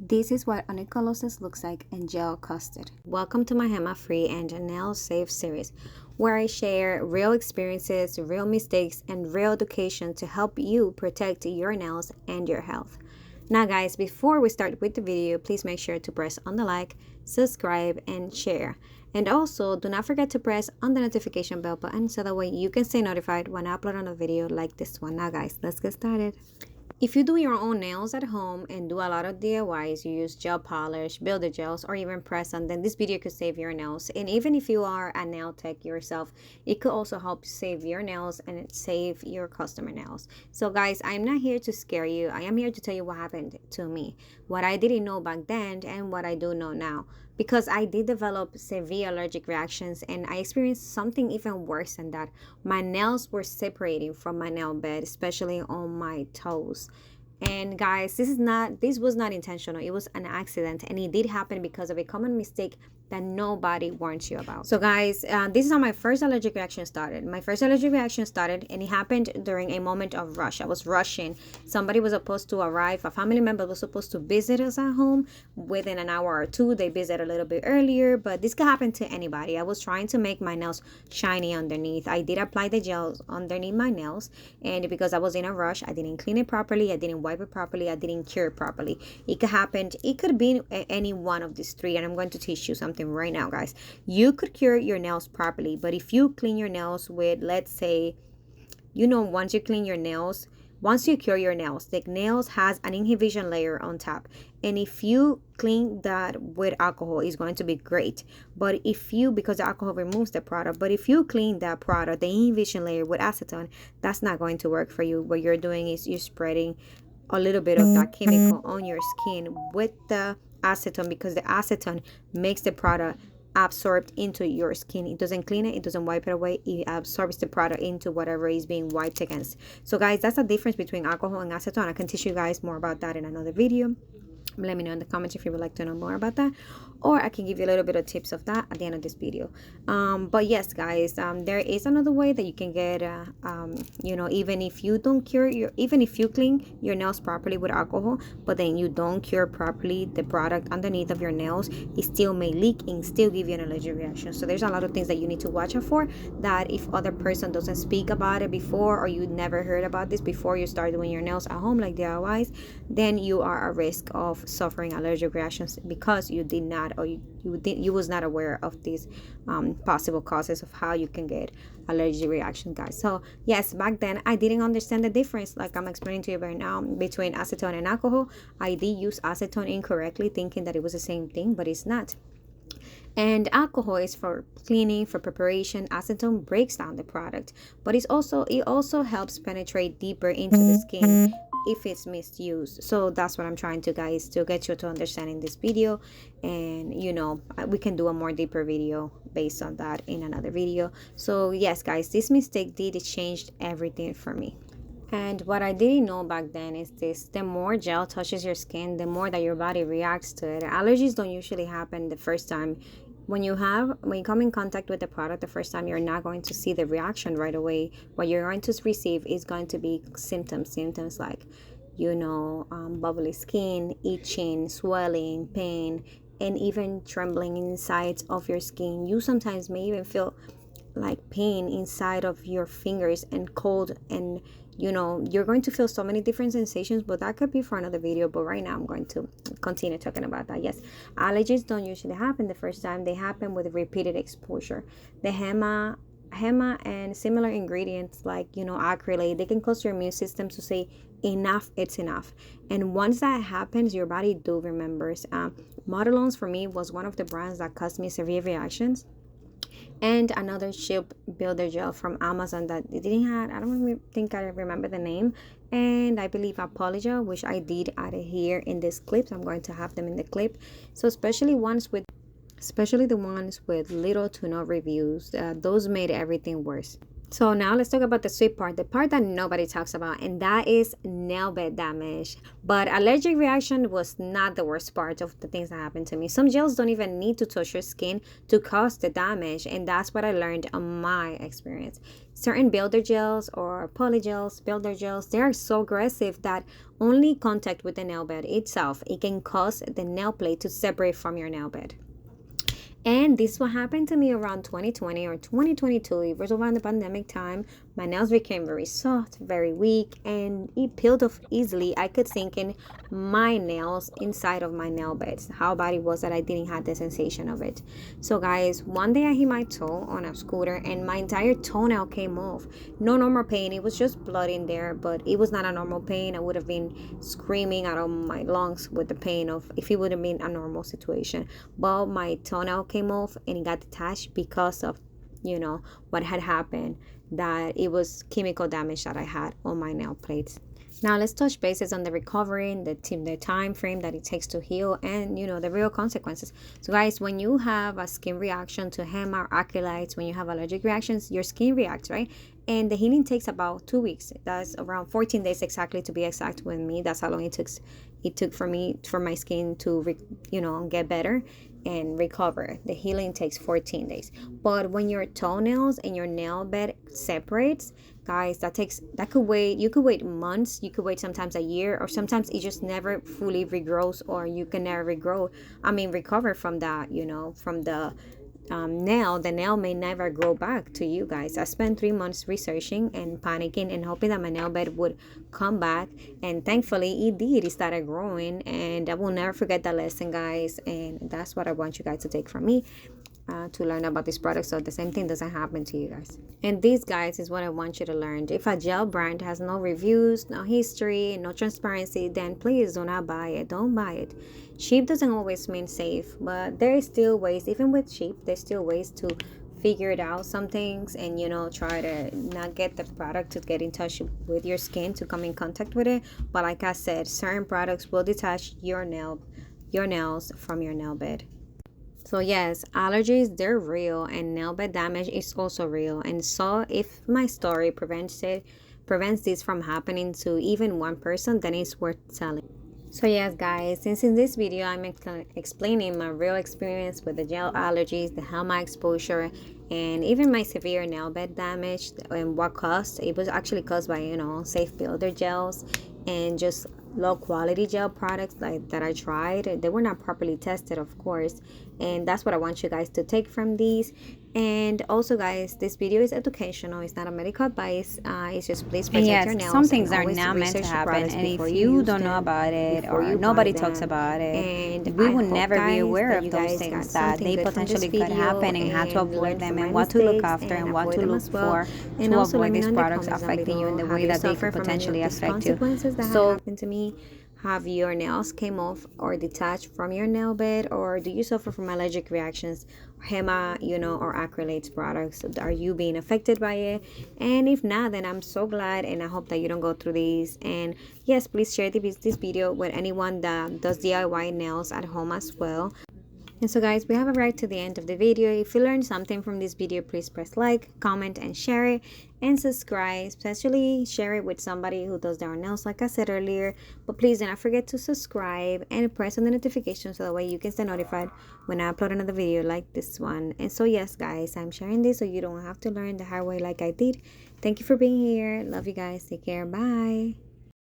This is what onycholysis looks like in gel custard. Welcome to my HEMA free and nail safe series, where I share real experiences, real mistakes, and real education to help you protect your nails and your health. Now guys, before we start with the video, please make sure to press on the like, subscribe, and share. And also, do not forget to press on the notification bell button so that way you can stay notified when I upload another video like this one. Now guys, let's get started. If you do your own nails at home and do a lot of DIYs, you use gel polish, builder gels, or even press on, then this video could save your nails. And even if you are a nail tech yourself, it could also help save your nails and save your customer nails. So guys, I'm not here to scare you. I am here to tell you what happened to me, what I didn't know back then and what I do know now. Because I did develop severe allergic reactions and I experienced something even worse than that. My nails were separating from my nail bed, especially on my toes. And guys, this was not intentional. It was an accident, and it did happen because of a common mistake that nobody warns you about. So guys, this is how my first allergic reaction started. My first allergic reaction started, and it happened during a moment of rush. I was rushing. Somebody was supposed to arrive. A family member was supposed to visit us at home within an hour or two. They visit a little bit earlier, but this could happen to anybody. I was trying to make my nails shiny underneath. I did apply the gels underneath my nails, and because I was in a rush, I didn't clean it properly. I didn't wipe it properly. I didn't cure it properly. It could happen. It could be any one of these three, and I'm going to teach you something right now, guys. You could cure your nails properly, but if you clean your nails with, let's say, once you clean your nails, once you cure your nails, the nails has an inhibition layer on top, and if you clean that with alcohol, it's going to be great. But if you, because the alcohol removes the product, but if you clean that product, the inhibition layer with acetone, that's not going to work for you. What you're doing is you're spreading a little bit of that chemical on your skin with the acetone, because the acetone makes the product absorbed into your skin. It doesn't clean it, it doesn't wipe it away, it absorbs the product into whatever is being wiped against. So guys, that's the difference between alcohol and acetone. I can teach you guys more about that in another video. Let me know in the comments if you would like to know more about that, or I can give you a little bit of tips of that at the end of this video. But yes guys, there is another way that you can get even if you don't cure even if you clean your nails properly with alcohol, but then you don't cure properly the product underneath of your nails, it still may leak and still give you an allergic reaction. So there's a lot of things that you need to watch out for, that if other person doesn't speak about it before, or you never heard about this before you start doing your nails at home like DIYs, then you are at risk of suffering allergic reactions because you did not, or you was not aware of these possible causes of how you can get allergic reaction, guys. So yes, back then I didn't understand the difference, like I'm explaining to you right now, between acetone and alcohol. I did use acetone incorrectly, thinking that it was the same thing, but it's not. And alcohol is for cleaning, for preparation. Acetone breaks down the product, but it also helps penetrate deeper into the skin if it's misused. So that's what I'm trying to, guys, to get you to understand in this video. And we can do a more deeper video based on that in another video. So yes guys, this mistake did change everything for me. And what I didn't know back then is this: the more gel touches your skin, the more that your body reacts to it. Allergies don't usually happen the first time. When you come in contact with the product the first time, you're not going to see the reaction right away. What you're going to receive is going to be symptoms like bubbly skin, itching, swelling, pain, and even trembling inside of your skin. You sometimes may even feel like pain inside of your fingers and cold, and you're going to feel so many different sensations, but that could be for another video. But right now I'm going to continue talking about that. Yes, allergies don't usually happen the first time. They happen with repeated exposure. The HEMA and similar ingredients like acrylate, they can cause your immune system to say enough, it's enough. And once that happens, your body remembers. Modelones for me was one of the brands that caused me severe reactions, and another chip builder gel from Amazon that it didn't have, I don't think I remember the name, and I believe Apologia, which I did add it here in this clip. So I'm going to have them in the clip. So especially the ones with little to no reviews, those made everything worse. So now let's talk about the sweet part, the part that nobody talks about, and that is nail bed damage. But allergic reaction was not the worst part of the things that happened to me. Some gels don't even need to touch your skin to cause the damage, and that's what I learned on my experience. Certain builder gels or polygels, builder gels, they are so aggressive that only contact with the nail bed itself, it can cause the nail plate to separate from your nail bed. And this what happened to me around 2020 or 2022. It was around the pandemic time. My nails became very soft, very weak, and it peeled off easily. I could sink in my nails inside of my nail beds. How bad it was that I didn't have the sensation of it. So guys, one day I hit my toe on a scooter and my entire toenail came off. No normal pain. It was just blood in there, but it was not a normal pain. I would have been screaming out of my lungs with the pain of if it would have been a normal situation. But my toenail came off and it got detached because of what had happened, that it was chemical damage that I had on my nail plates. Now let's touch bases on the recovery, the time frame that it takes to heal, and the real consequences. So guys, when you have a skin reaction to HEMA or acrylites, when you have allergic reactions, your skin reacts, right? And the healing takes about 2 weeks. That's around 14 days exactly, to be exact with me. That's how long it took for my skin to get better and recover. The healing takes 14 days. But when your toenails and your nail bed separates, guys, you could wait months, you could wait sometimes a year, or sometimes it just never fully regrows, or you can never recover from that, from the the nail may never grow back to you guys. I spent 3 months researching and panicking and hoping that my nail bed would come back, and thankfully it did. It started growing, and I will never forget that lesson, guys. And that's what I want you guys to take from me, to learn about this product, so the same thing doesn't happen to you guys. And this, guys, is what I want you to learn. If a gel brand has no reviews, no history, no transparency, then please do not buy it. Don't buy it. Cheap doesn't always mean safe, but there is still ways. Even with cheap, there's still ways to figure it out, some things, and try to not get the product to get in touch with your skin, to come in contact with it. But like I said, certain products will detach your nails from your nail bed. So yes, allergies, they're real, and nail bed damage is also real. And so if my story prevents this from happening to even one person, then it's worth telling. So yes, guys, since in this video I'm explaining my real experience with the gel allergies, the HEMA exposure, and even my severe nail bed damage, and what caused, it was actually caused by safe builder gels and just low quality gel products that I tried. They were not properly tested, of course, and that's what I want you guys to take from these. And also, guys, this video is educational. It's not a medical advice. It's just, please protect your nails. Some things are not meant to happen, and if you don't know about it or nobody talks about it, and we will never be aware of those things that they potentially could happen, and how to avoid them, and what to look after, and what to look for to avoid these products affecting you in the way that they could potentially affect you. So happened to me. Have your nails came off or detached from your nail bed, or do you suffer from allergic reactions, HEMA, or acrylates products? Are you being affected by it? And if not, then I'm so glad, and I hope that you don't go through these. And yes, please share this video with anyone that does DIY nails at home as well. And so guys, we have arrived to the end of the video. If you learned something from this video, please press like, comment, and share it, and subscribe. Especially share it with somebody who does their nails, like I said earlier. But please do not forget to subscribe and press on the notification, so that way you can stay notified when I upload another video like this one. And so yes, guys, I'm sharing this so you don't have to learn the hard way like I did. Thank you for being here. Love you guys. Take care. Bye.